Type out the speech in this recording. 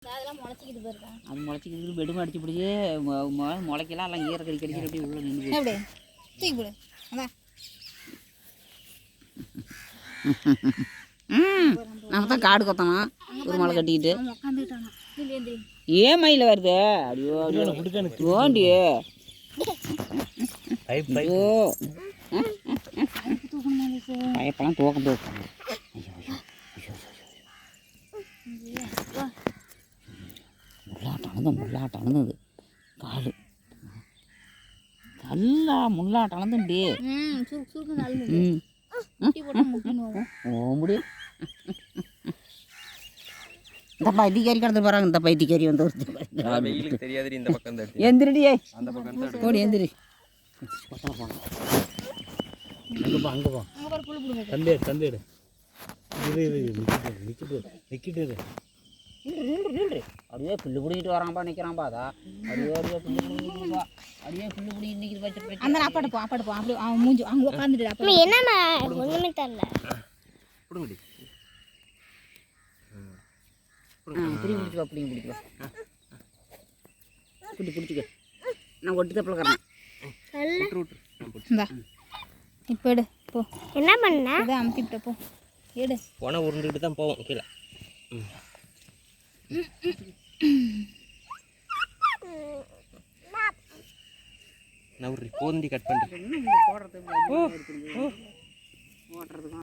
அது முளைச்சிக்கிட்டு பெடும் அடிச்சு பிடிச்சி முளைக்கலாம் எல்லாம் ஈரக்கறி கடிக்கிற அப்படியே உள்ள நின்று தூக்கி போடு. நம்ம தான் காடு கொத்தணும் ஒரு மலை கட்டிக்கிட்டு ஏன் மயில வருது அடியோ தோண்டி பைப்பெல்லாம் தூக்கம் போய் முள்ளாட்டணது காலு நல்லா முள்ளாட்டணதுண்டி முடியும் இந்த பைத்தியக்காரி கடந்து போகிறாங்க. இந்த பைத்தியக்காரி வந்து ஒரு தெரியாது இந்த பக்கம் எந்திரிடியே ஓடி எந்திரி அங்கே போ தந்தேடு அப்படியே புல்லு பிடிக்கிட்டு வரான்பா நிற்கிறான்பா அதா அப்படியே புல்லு பிடிக்கிட்டு அப்படியே புல்லு பிடிக்கிட்டு நிற்கிது வச்சு அந்த அப்பாடுப்போம் அப்படி அவன் மூஞ்சி அங்கே உட்காந்துட்டு என்னண்ணா ஒன்றுமே தரல பிடிங்க பிடிச்சிக்கோ பிடிங்க பிடிச்சிக்கோ பிடிச்சிக்க நான் ஒட்டு தப்பில் கறேன் இப்போ எடு போ என்ன பண்ண இதை அமுத்திவிட்ட போ எடு போனால் உருண்டுக்கிட்டு தான் போவோம் கீழே நான் ஒரு போந்தி கட் பண்ணுறேன் போடுறதுக்கு